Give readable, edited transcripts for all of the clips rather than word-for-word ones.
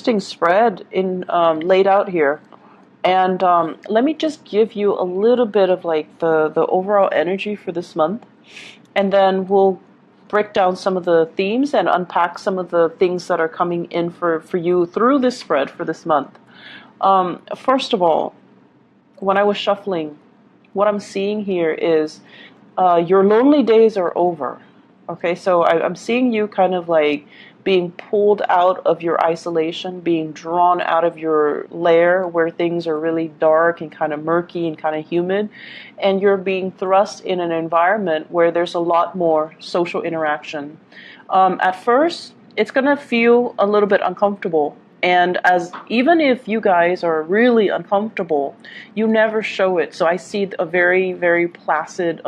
interesting spread in laid out here. And let me just give you a little bit of like the overall energy for this month, and then we'll break down some of the themes and unpack some of the things that are coming in for you through this spread for this month. First of all, when I was shuffling, what I'm seeing here is your lonely days are over. Okay, so I'm seeing you kind of like being pulled out of your isolation, being drawn out of your lair where things are really dark and kind of murky and kind of humid, and you're being thrust in an environment where there's a lot more social interaction. At first, it's going to feel a little bit uncomfortable. And as even if you guys are really uncomfortable, you never show it. So I see a very, very placid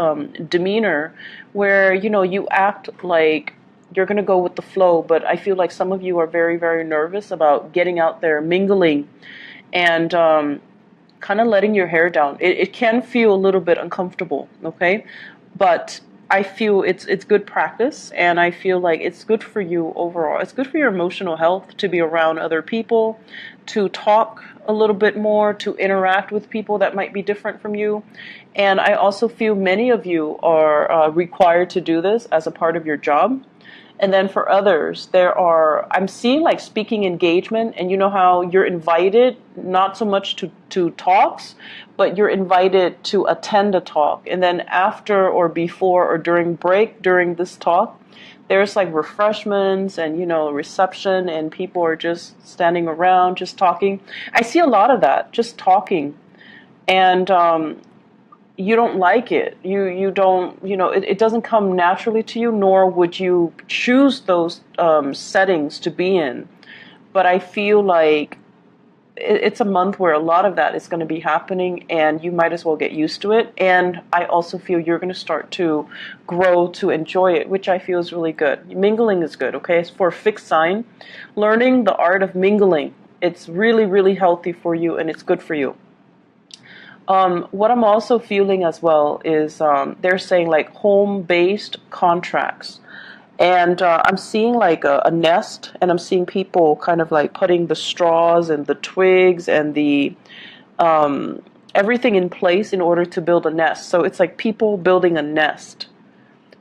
demeanor where, you know, you act like you're going to go with the flow. But I feel like some of you are very, very nervous about getting out there, mingling, and kind of letting your hair down. It can feel a little bit uncomfortable, okay? But I feel it's good practice, and I feel like it's good for you overall. It's good for your emotional health to be around other people, to talk a little bit more, to interact with people that might be different from you. And I also feel many of you are required to do this as a part of your job. And then for others, I'm seeing like speaking engagement, and you know how you're invited not so much to talks, but you're invited to attend a talk. And then after or before or during this talk, there's like refreshments and, you know, reception, and people are just standing around, just talking. I see a lot of that, just talking. And, you don't like it. You don't, you know, it doesn't come naturally to you, nor would you choose those settings to be in. But I feel like it's a month where a lot of that is going to be happening, and you might as well get used to it. And I also feel you're going to start to grow to enjoy it, which I feel is really good. Mingling is good, okay? It's for a fixed sign. Learning the art of mingling, it's really, really healthy for you, and it's good for you. What I'm also feeling as well is they're saying like home-based contracts. And I'm seeing like a nest, and I'm seeing people kind of like putting the straws and the twigs and the everything in place in order to build a nest. So it's like people building a nest.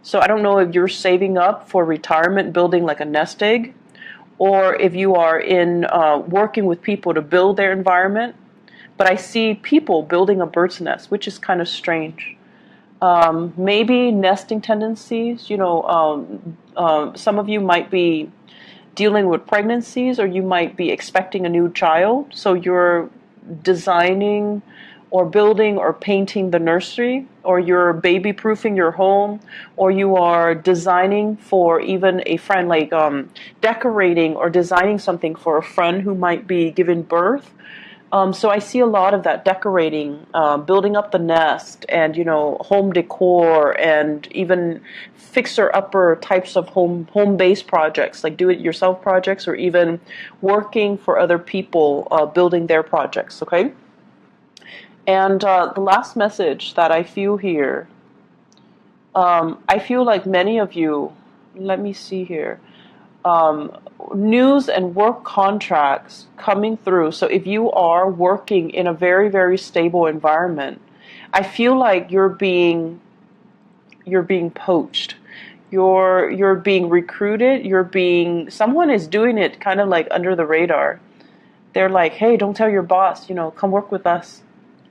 So I don't know if you're saving up for retirement, building like a nest egg, or if you are in working with people to build their environment. But I see people building a bird's nest, which is kind of strange. Maybe nesting tendencies, you know, some of you might be dealing with pregnancies, or you might be expecting a new child. So you're designing or building or painting the nursery, or you're baby proofing your home, or you are designing for even a friend, like decorating or designing something for a friend who might be giving birth. So I see a lot of that decorating, building up the nest, and, you know, home decor, and even fixer-upper types of home-based projects, like do-it-yourself projects, or even working for other people, building their projects, okay? And the last message that I feel here, I feel like many of you, let me see here, news and work contracts coming through. So if you are working in a very, very stable environment, I feel like you're being poached. You're being recruited. Someone is doing it kind of like under the radar. They're like, hey, don't tell your boss, you know, come work with us.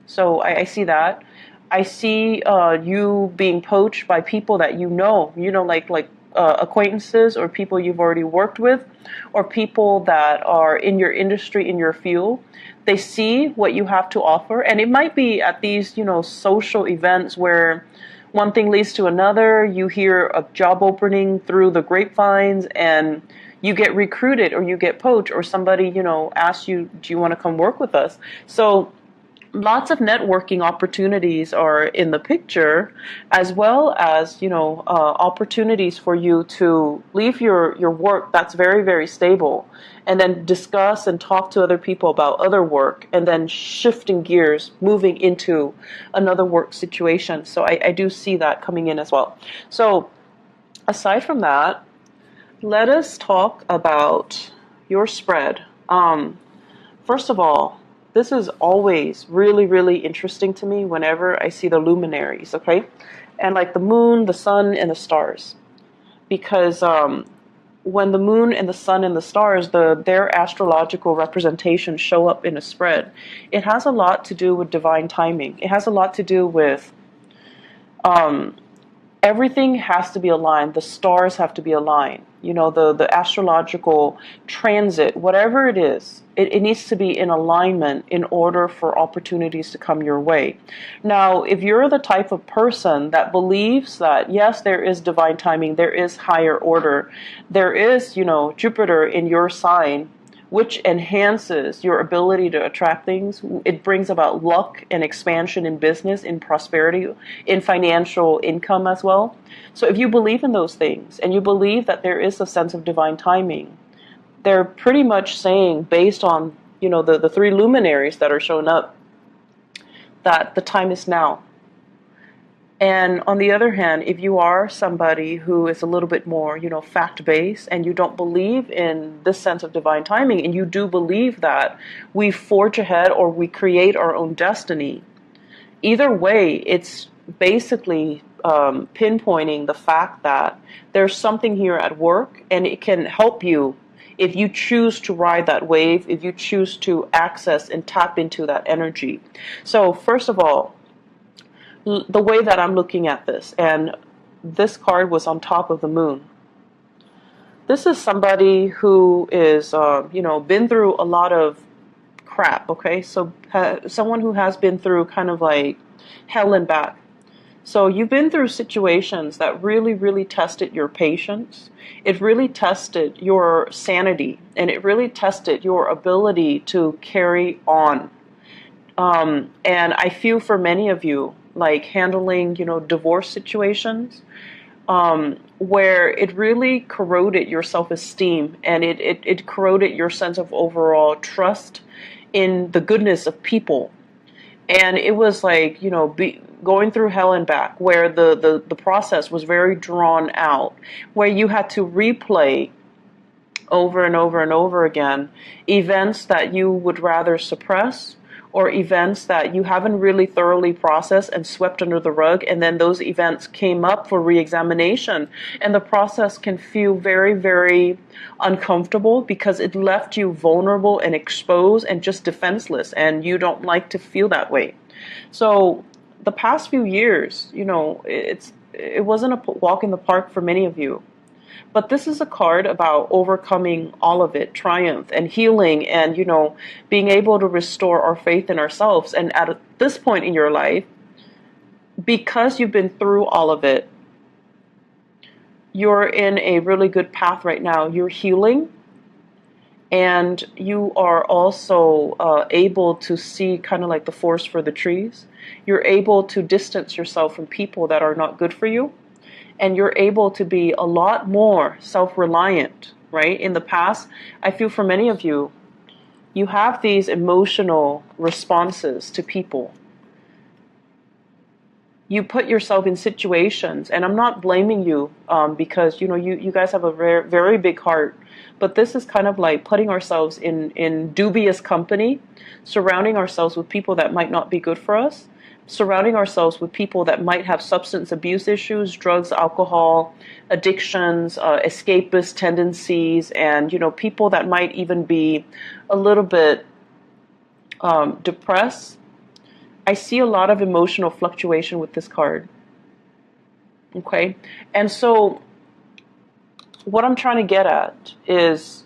So I see that. I see you being poached by people that you know, like acquaintances, or people you've already worked with, or people that are in your industry, in your field. They see what you have to offer, and it might be at these, you know, social events where one thing leads to another. You hear a job opening through the grapevines, and you get recruited, or you get poached, or somebody, you know, asks you, do you want to come work with us? So lots of networking opportunities are in the picture, as well as, you know, opportunities for you to leave your work that's very, very stable, and then discuss and talk to other people about other work, and then shifting gears, moving into another work situation. So I do see that coming in as well. So aside from that, let us talk about your spread First of all, this is always really, really interesting to me whenever I see the luminaries, okay? And like the moon, the sun, and the stars. Because when the moon and the sun and the stars, their astrological representations show up in a spread, it has a lot to do with divine timing. It has a lot to do with um, everything has to be aligned. The stars have to be aligned. You know, the astrological transit, whatever it is, it needs to be in alignment in order for opportunities to come your way. Now, if you're the type of person that believes that, yes, there is divine timing, there is higher order, there is, you know, Jupiter in your sign, which enhances your ability to attract things. It brings about luck and expansion in business, in prosperity, in financial income as well. So if you believe in those things and you believe that there is a sense of divine timing, they're pretty much saying, based on, you know, the three luminaries that are showing up, that the time is now. And on the other hand, if you are somebody who is a little bit more, you know, fact-based, and you don't believe in this sense of divine timing, and you do believe that we forge ahead or we create our own destiny, either way, it's basically pinpointing the fact that there's something here at work, and it can help you if you choose to ride that wave, if you choose to access and tap into that energy. So first of all, the way that I'm looking at this, and this card was on top of the moon. This is somebody who is, you know, been through a lot of crap, okay? So someone who has been through kind of like hell and back. So you've been through situations that really, really tested your patience. It really tested your sanity, and it really tested your ability to carry on. And I feel for many of you, like handling, you know, divorce situations, where it really corroded your self-esteem, and it corroded your sense of overall trust in the goodness of people. And it was like, you know, going through hell and back, where the process was very drawn out, where you had to replay over and over and over again events that you would rather suppress, or events that you haven't really thoroughly processed and swept under the rug, and then those events came up for re-examination, and the process can feel very, very uncomfortable because it left you vulnerable and exposed and just defenseless, and you don't like to feel that way. So the past few years, you know, it wasn't a walk in the park for many of you. But this is a card about overcoming all of it, triumph and healing, and, you know, being able to restore our faith in ourselves. And at this point in your life, because you've been through all of it, you're in a really good path right now. You're healing, and you are also able to see kind of like the forest for the trees. You're able to distance yourself from people that are not good for you. And you're able to be a lot more self-reliant, right? In the past, I feel for many of you, you have these emotional responses to people. You put yourself in situations, and I'm not blaming you because, you know, you guys have a very, very big heart, but this is kind of like putting ourselves in dubious company, surrounding ourselves with people that might not be good for us, surrounding ourselves with people that might have substance abuse issues, drugs, alcohol, addictions, escapist tendencies, and, you know, people that might even be a little bit depressed. I see a lot of emotional fluctuation with this card. Okay? And so what I'm trying to get at is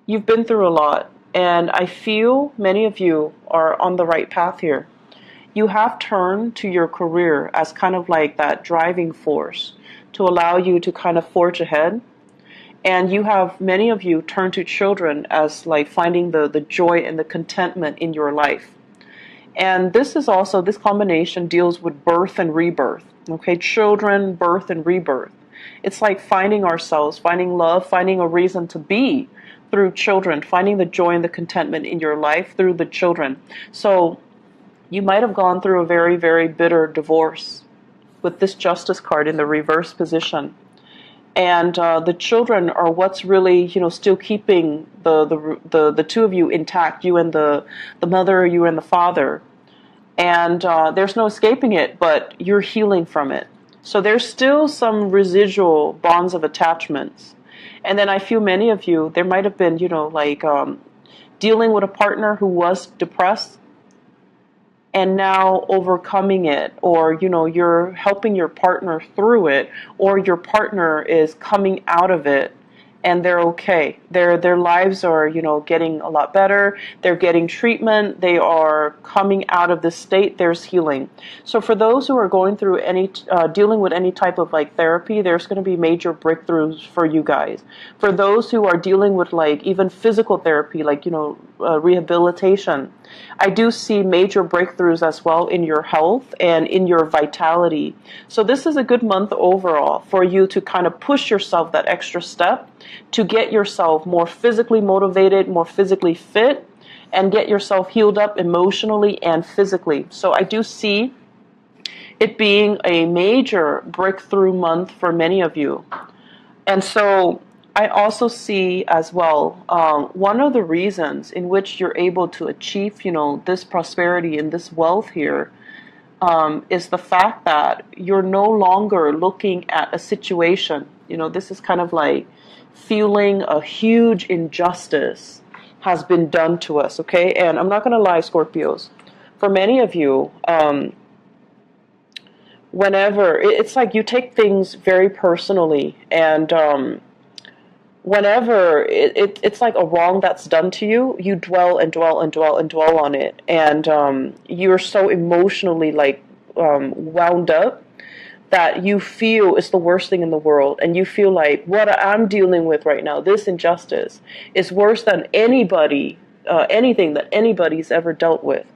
you've been through a lot, and I feel many of you are on the right path here. You have turned to your career as kind of like that driving force to allow you to kind of forge ahead. And you have, many of you, turned to children as like finding the joy and the contentment in your life. And this is also, this combination deals with birth and rebirth. Okay, children, birth, and rebirth. It's like finding ourselves, finding love, finding a reason to be through children, finding the joy and the contentment in your life through the children. So you might have gone through a very, very bitter divorce with this Justice card in the reverse position. and the children are what's really, still keeping the two of you intact, you and the mother, you and the father. And there's no escaping it, but you're healing from it. So there's still some residual bonds of attachments. And then I feel many of you, there might have been, dealing with a partner who was depressed and now overcoming it, or you're helping your partner through it, or your partner is coming out of it and they're okay. Their lives are, getting a lot better. They're getting treatment. They are coming out of this state. There's healing. So for those who are going through dealing with any type of like therapy, there's going to be major breakthroughs for you guys. For those who are dealing with like even physical therapy, like, rehabilitation, I do see major breakthroughs as well in your health and in your vitality. So this is a good month overall for you to kind of push yourself that extra step to get yourself more physically motivated, more physically fit, and get yourself healed up emotionally and physically. So I do see it being a major breakthrough month for many of you. And so I also see as well, one of the reasons in which you're able to achieve, this prosperity and this wealth here, is the fact that you're no longer looking at a situation. This is kind of like feeling a huge injustice has been done to us, okay? And I'm not going to lie, Scorpios. For many of you, whenever, it's like you take things very personally, and whenever it's like a wrong that's done to you, you dwell and dwell and dwell and dwell on it, and you're so emotionally like wound up that you feel it's the worst thing in the world, and you feel like what I'm dealing with right now, this injustice, is worse than anything that anybody's ever dealt with.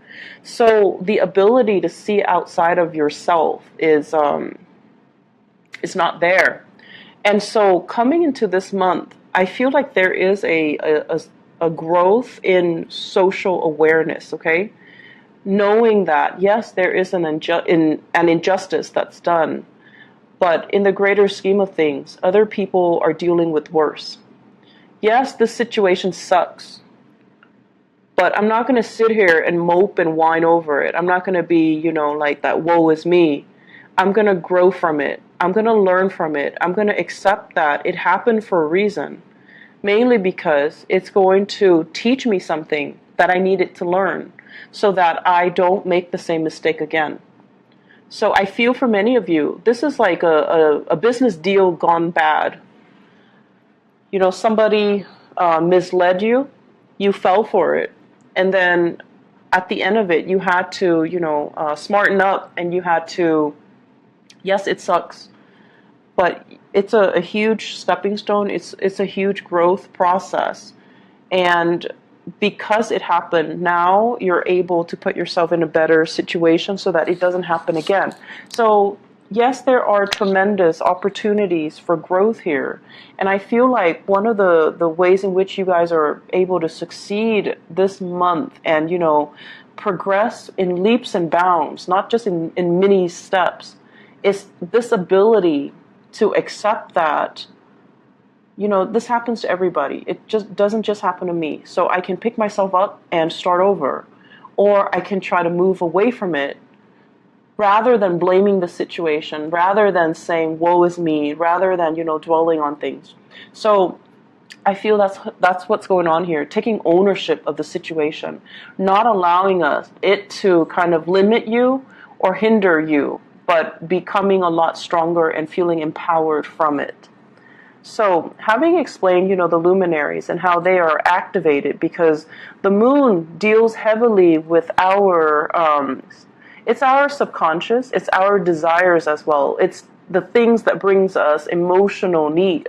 So the ability to see outside of yourself is not there. And so coming into this month, I feel like there is a growth in social awareness, okay? Knowing that, yes, there is an injustice that's done, but in the greater scheme of things, other people are dealing with worse. Yes, this situation sucks, but I'm not going to sit here and mope and whine over it. I'm not going to be, like that woe is me. I'm going to grow from it. I'm going to learn from it. I'm going to accept that it happened for a reason, mainly because it's going to teach me something that I needed to learn so that I don't make the same mistake again. So I feel for many of you, this is like a business deal gone bad. Somebody misled you, you fell for it, and then at the end of it, you had to, smarten up, and you had to, yes, it sucks, but it's a huge stepping stone. It's a huge growth process. And because it happened, now you're able to put yourself in a better situation so that it doesn't happen again. So yes, there are tremendous opportunities for growth here. And I feel like one of the ways in which you guys are able to succeed this month and, progress in leaps and bounds, not just in mini steps, is this ability to accept that, this happens to everybody. It just doesn't just happen to me. So I can pick myself up and start over, or I can try to move away from it rather than blaming the situation, rather than saying, woe is me, rather than, dwelling on things. So I feel that's what's going on here, taking ownership of the situation, not allowing it to kind of limit you or hinder you, but becoming a lot stronger and feeling empowered from it. So having explained, the luminaries and how they are activated, because the moon deals heavily with it's our subconscious, it's our desires as well. It's the things that brings us emotional need,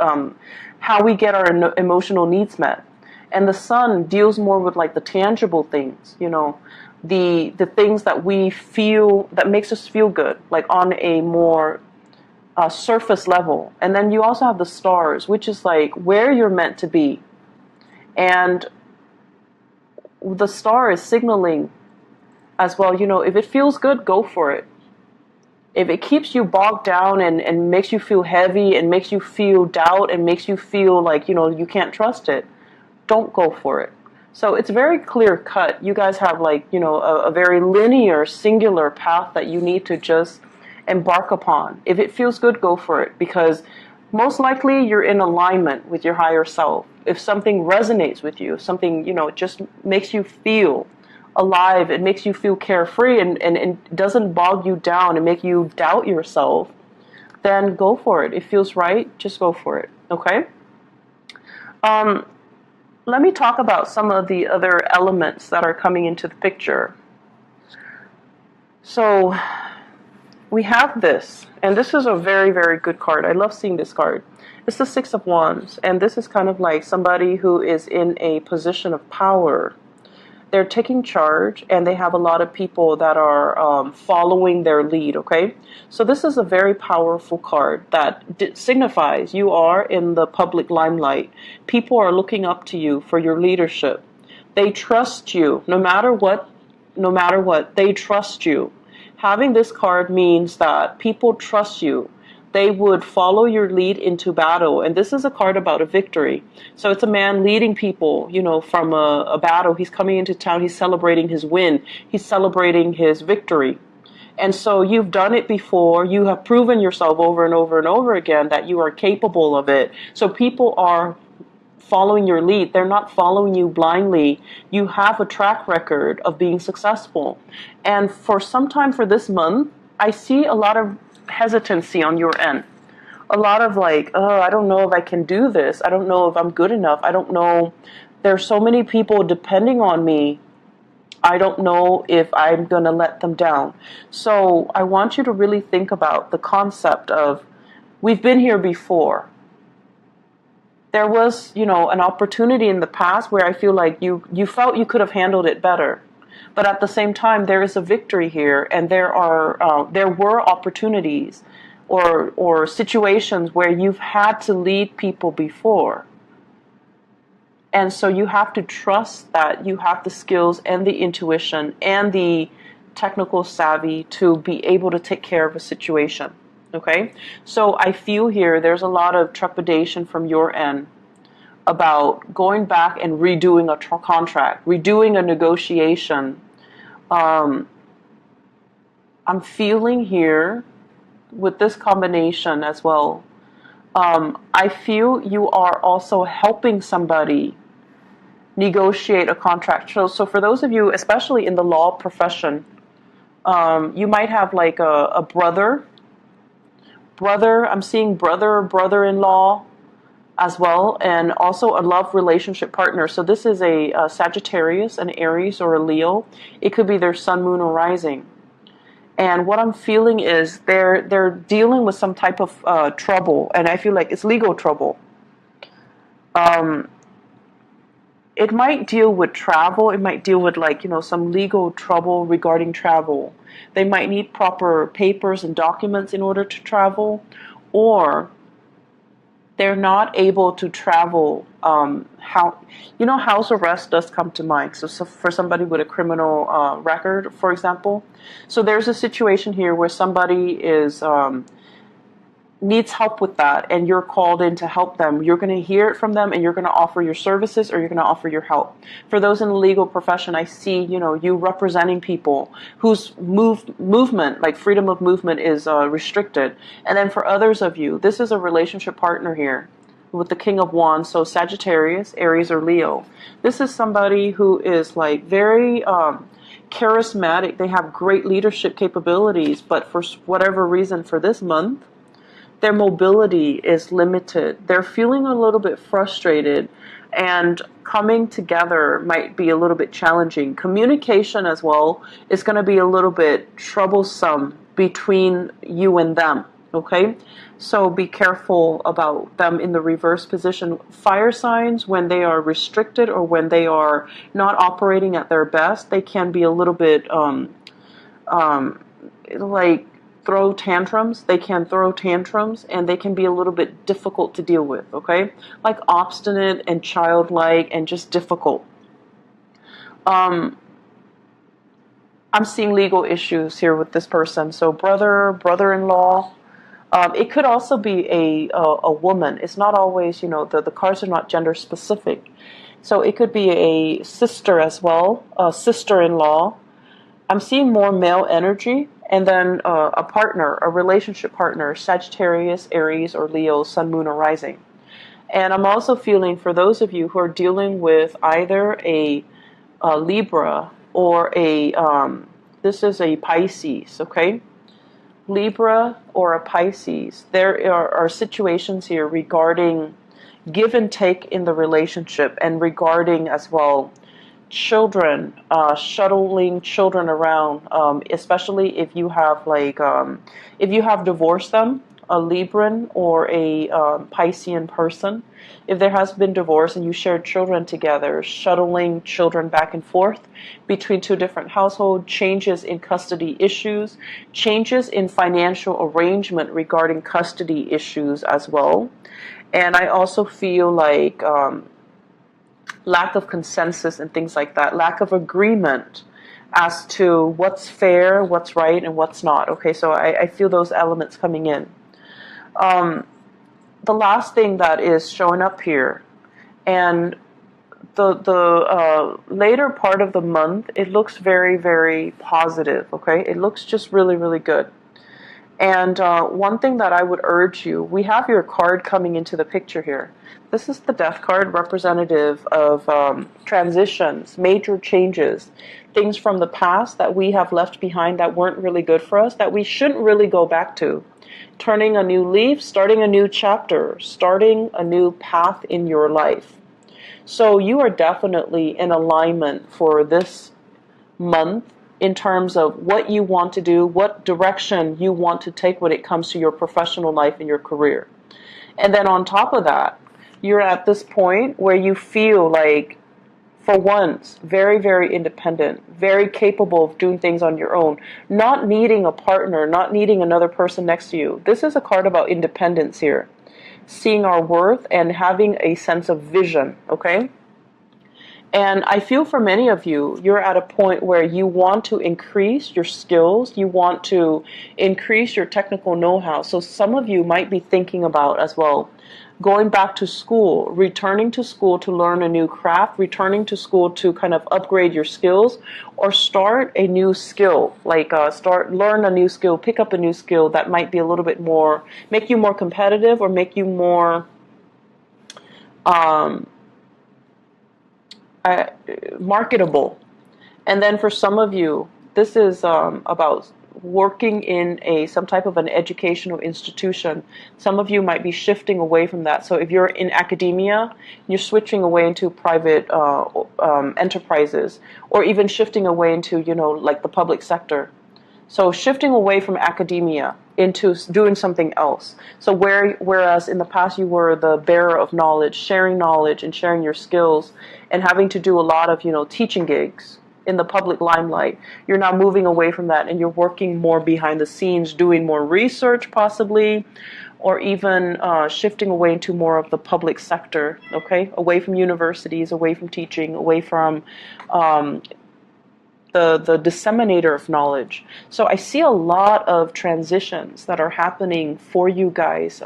how we get our emotional needs met. And the sun deals more with like the tangible things, the things that we feel, that makes us feel good, like on a more surface level. And then you also have the stars, which is like where you're meant to be. And the star is signaling as well, if it feels good, go for it. If it keeps you bogged down and makes you feel heavy and makes you feel doubt and makes you feel like, you can't trust it, don't go for it. So it's very clear cut. You guys have like, a very linear, singular path that you need to just embark upon. If it feels good, go for it, because most likely you're in alignment with your higher self. If something resonates with you, something, just makes you feel alive, it makes you feel carefree and doesn't bog you down and make you doubt yourself, then go for it. It feels right, just go for it. Okay? Let me talk about some of the other elements that are coming into the picture. So we have this, and this is a very, very good card. I love seeing this card. It's the Six of Wands, and this is kind of like somebody who is in a position of power. They're taking charge, and they have a lot of people that are following their lead, okay? So this is a very powerful card that signifies you are in the public limelight. People are looking up to you for your leadership. They trust you, no matter what, they trust you. Having this card means that people trust you. They would follow your lead into battle. And this is a card about a victory. So it's a man leading people, from a battle. He's coming into town. He's celebrating his win. He's celebrating his victory. And so you've done it before. You have proven yourself over and over and over again that you are capable of it. So people are following your lead. They're not following you blindly. You have a track record of being successful. And for some time for this month, I see a lot of hesitancy on your end. A lot of like, oh, I don't know if I can do this. I don't know if I'm good enough. I don't know. There's so many people depending on me. I don't know if I'm going to let them down. So I want you to really think about the concept of, we've been here before. There was, an opportunity in the past where I feel like you felt you could have handled it better. But at the same time, there is a victory here, and there were opportunities or situations where you've had to lead people before. And so you have to trust that you have the skills and the intuition and the technical savvy to be able to take care of a situation. Okay? So I feel here there's a lot of trepidation from your end about going back and redoing a contract, redoing a negotiation. I'm feeling here with this combination as well. I feel you are also helping somebody negotiate a contract. So for those of you, especially in the law profession, you might have like a brother, I'm seeing brother-in-law as well, and also a love relationship partner. So this is a Sagittarius, an Aries, or a Leo. It could be their sun, moon, or rising. And what I'm feeling is they're dealing with some type of trouble, and I feel like it's legal trouble. It might deal with travel. It might deal with some legal trouble regarding travel. They might need proper papers and documents in order to travel, or they're not able to travel. House arrest does come to mind. So for somebody with a criminal record, for example. So there's a situation here where somebody is needs help with that, and you're called in to help them. You're going to hear it from them, and you're going to offer your services, or you're going to offer your help. For those in the legal profession, I see, you representing people whose movement, like freedom of movement, is restricted. And then for others of you, this is a relationship partner here with the King of Wands, so Sagittarius, Aries, or Leo. This is somebody who is like very charismatic. They have great leadership capabilities, but for whatever reason for this month, their mobility is limited. They're feeling a little bit frustrated, and coming together might be a little bit challenging. Communication as well is going to be a little bit troublesome between you and them, okay? So be careful about them in the reverse position. Fire signs, when they are restricted or when they are not operating at their best, they can be a little bit throw tantrums. They can throw tantrums, and they can be a little bit difficult to deal with, okay? Like obstinate and childlike and just difficult. I'm seeing legal issues here with this person. So brother, brother-in-law. It could also be a woman. It's not always, the cards are not gender specific. So it could be a sister as well, a sister-in-law. I'm seeing more male energy. And then a partner, a relationship partner, Sagittarius, Aries, or Leo, Sun, Moon, or Rising. And I'm also feeling for those of you who are dealing with either a Libra or this is a Pisces, okay? Libra or a Pisces. There are situations here regarding give and take in the relationship and regarding as well children, shuttling children around, especially if you have if you have divorced them, a Libran or a Piscean person. If there has been divorce and you shared children together, shuttling children back and forth between two different households, changes in custody issues, changes in financial arrangement regarding custody issues as well. And I also feel like lack of consensus and things like that, lack of agreement as to what's fair, what's right, and what's not. Okay, so I feel those elements coming in. The last thing that is showing up here, and the later part of the month, it looks very, very positive, okay? It looks just really, really good. And one thing that I would urge you, we have your card coming into the picture here. This is the Death card, representative of transitions, major changes, things from the past that we have left behind that weren't really good for us, that we shouldn't really go back to. Turning a new leaf, starting a new chapter, starting a new path in your life. So you are definitely in alignment for this month in terms of what you want to do, what direction you want to take when it comes to your professional life and your career. And then on top of that, you're at this point where you feel like, for once, very, very independent, very capable of doing things on your own, not needing a partner, not needing another person next to you. This is a card about independence here. Seeing our worth and having a sense of vision, okay? And I feel for many of you, you're at a point where you want to increase your skills, you want to increase your technical know-how. So some of you might be thinking about as well, going back to school, returning to school to learn a new craft, returning to school to kind of upgrade your skills, or start a new skill, like learn a new skill, pick up a new skill that might be a little bit more, make you more competitive or make you more marketable. And then for some of you, this is about working in some type of an educational institution. Some of you might be shifting away from that. So if you're in academia, you're switching away into private enterprises, or even shifting away into, like the public sector. So shifting away from academia into doing something else. So whereas in the past you were the bearer of knowledge and sharing your skills and having to do a lot of, teaching gigs in the public limelight, you're now moving away from that and you're working more behind the scenes, doing more research possibly, or even shifting away into more of the public sector, okay? Away from universities, away from teaching, away from the disseminator of knowledge. So I see a lot of transitions that are happening for you guys,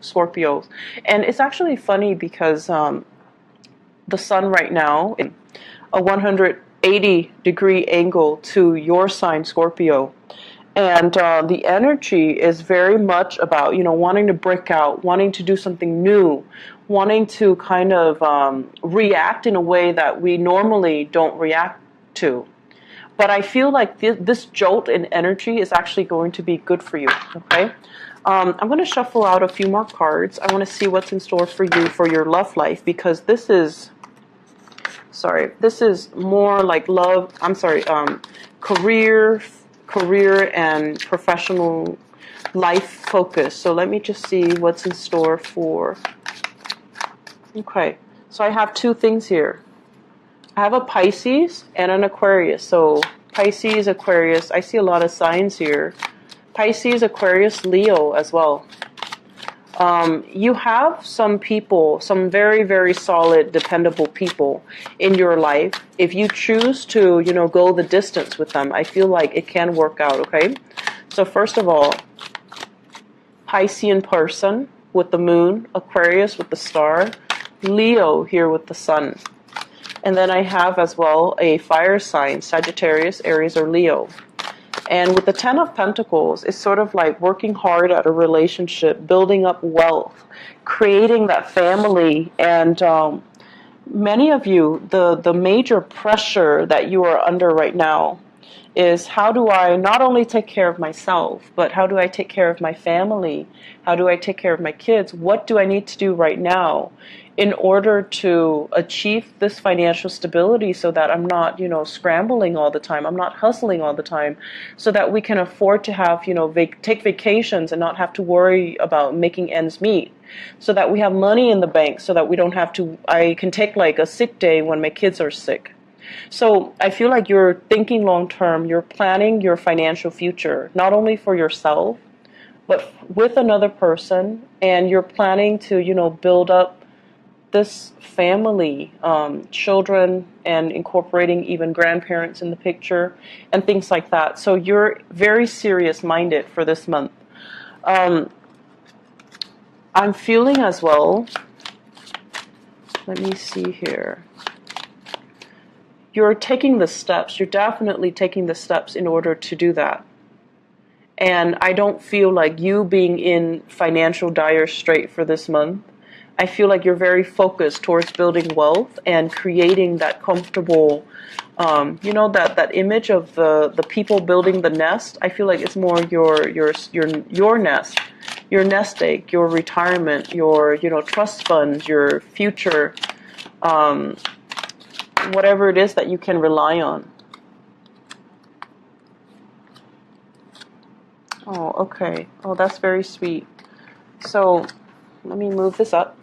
Scorpios. And it's actually funny because the sun right now, in a 180-degree angle to your sign, Scorpio. And the energy is very much about, wanting to break out, wanting to do something new, wanting to kind of react in a way that we normally don't react to. But I feel like this jolt in energy is actually going to be good for you, okay? I'm going to shuffle out a few more cards. I want to see what's in store for you for your love life, because this is more like love, career and professional life focus. So let me just see what's in store for, okay. So I have two things here. I have a Pisces and an Aquarius. So Pisces, Aquarius, I see a lot of signs here. Pisces, Aquarius, Leo as well. You have some people, some very, very solid, dependable people in your life. If you choose to, go the distance with them, I feel like it can work out, okay? So first of all, Piscean person with the moon, Aquarius with the star, Leo here with the sun. And then I have as well a fire sign, Sagittarius, Aries, or Leo. And with the Ten of Pentacles, it's sort of like working hard at a relationship, building up wealth, creating that family. And many of you, the major pressure that you are under right now is, how do I not only take care of myself, but how do I take care of my family? How do I take care of my kids? What do I need to do right now in order to achieve this financial stability, so that I'm not, scrambling all the time, I'm not hustling all the time, so that we can afford to have, take vacations and not have to worry about making ends meet, so that we have money in the bank, so that we don't have to, I can take like a sick day when my kids are sick. So I feel like you're thinking long term, you're planning your financial future, not only for yourself, but with another person, and you're planning to, build up this family, children, and incorporating even grandparents in the picture, and things like that. So you're very serious-minded for this month. I'm feeling as well, let me see here. You're taking the steps. You're definitely taking the steps in order to do that. And I don't feel like you being in financial dire strait for this month. I feel like you're very focused towards building wealth and creating that comfortable, that image of the people building the nest. I feel like it's more your nest, your nest egg, your retirement, your trust funds, your future, whatever it is that you can rely on. Oh, okay. Oh, that's very sweet. So let me move this up.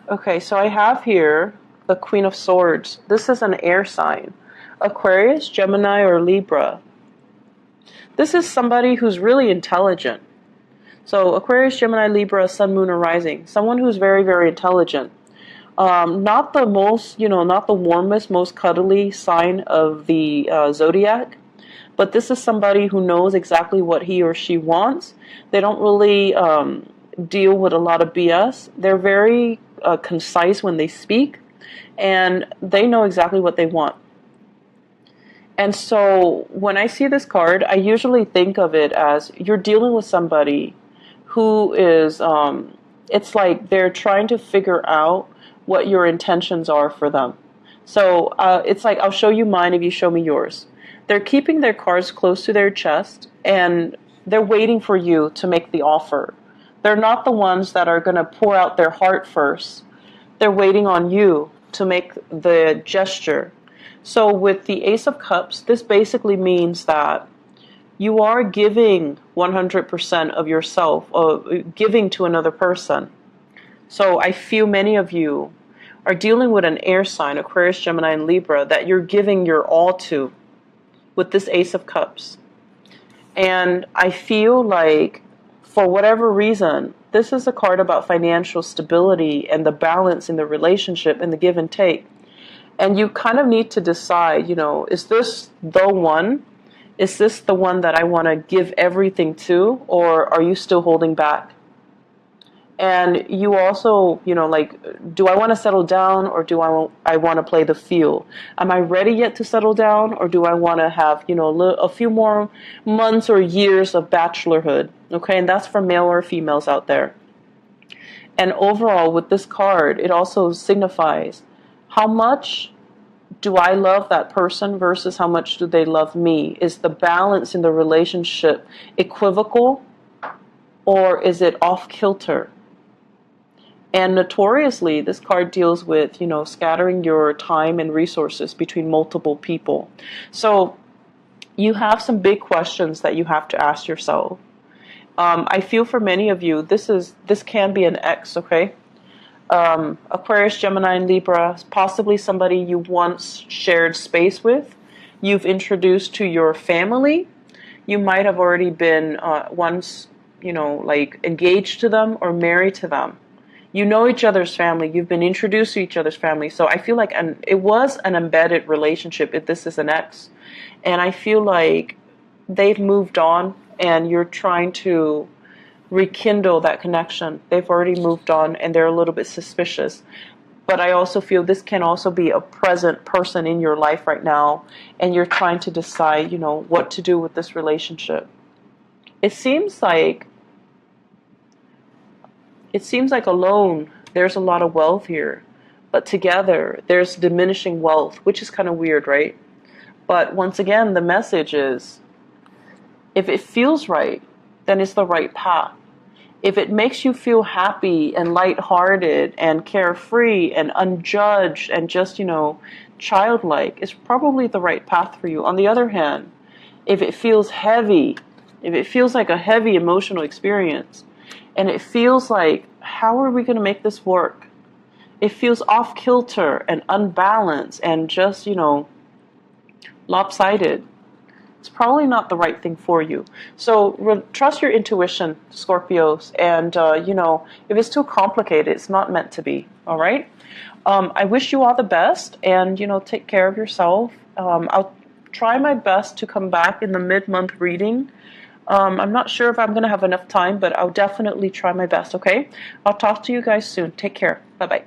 Okay, so I have here the Queen of Swords. This is an air sign. Aquarius, Gemini, or Libra. This is somebody who's really intelligent. So Aquarius, Gemini, Libra, Sun, Moon, or Rising. Someone who's very, very intelligent. Not the most, not the warmest, most cuddly sign of the zodiac. But this is somebody who knows exactly what he or she wants. They don't really deal with a lot of BS. They're very concise when they speak, and they know exactly what they want. And so when I see this card, I usually think of it as you're dealing with somebody who is, it's like they're trying to figure out what your intentions are for them. So it's like, I'll show you mine if you show me yours. They're keeping their cards close to their chest, and they're waiting for you to make the offer. They're not the ones that are going to pour out their heart first. They're waiting on you to make the gesture. So with the Ace of Cups, this basically means that you are giving 100% of yourself, giving to another person. So I feel many of you are dealing with an air sign, Aquarius, Gemini, and Libra, that you're giving your all to with this Ace of Cups. And I feel like, for whatever reason, this is a card about financial stability and the balance in the relationship and the give and take. And you kind of need to decide, is this the one? Is this the one that I want to give everything to? Or are you still holding back? And you also, do I want to settle down, or do I want to play the field? Am I ready yet to settle down, or do I want to have, a few more months or years of bachelorhood? Okay, and that's for male or females out there. And overall, with this card, it also signifies how much do I love that person versus how much do they love me? Is the balance in the relationship equivocal, or is it off kilter? And notoriously, this card deals with, scattering your time and resources between multiple people. So you have some big questions that you have to ask yourself. I feel for many of you, this can be an ex, okay? Aquarius, Gemini, and Libra, possibly somebody you once shared space with, you've introduced to your family. You might have already been once you know, like engaged to them or married to them. You know each other's family. You've been introduced to each other's family. So I feel like it was an embedded relationship if this is an ex. And I feel like they've moved on and you're trying to rekindle that connection. They've already moved on and they're a little bit suspicious. But I also feel this can also be a present person in your life right now, and you're trying to decide, you know, what to do with this relationship. It seems like alone there's a lot of wealth here, but together there's diminishing wealth, which is kind of weird, right? But once again, the message is, if it feels right, then it's the right path. If it makes you feel happy and lighthearted and carefree and unjudged and just, you know, childlike, it's probably the right path for you. On the other hand, if it feels heavy, if it feels like a heavy emotional experience, and it feels like, how are we going to make this work? It feels off kilter and unbalanced and just, you know, lopsided. It's probably not the right thing for you. So trust your intuition, Scorpios. And, you know, if it's too complicated, it's not meant to be. All right? I wish you all the best. And, you know, take care of yourself. I'll try my best to come back in the mid-month reading. I'm not sure if I'm going to have enough time, but I'll definitely try my best, okay? I'll talk to you guys soon. Take care. Bye-bye.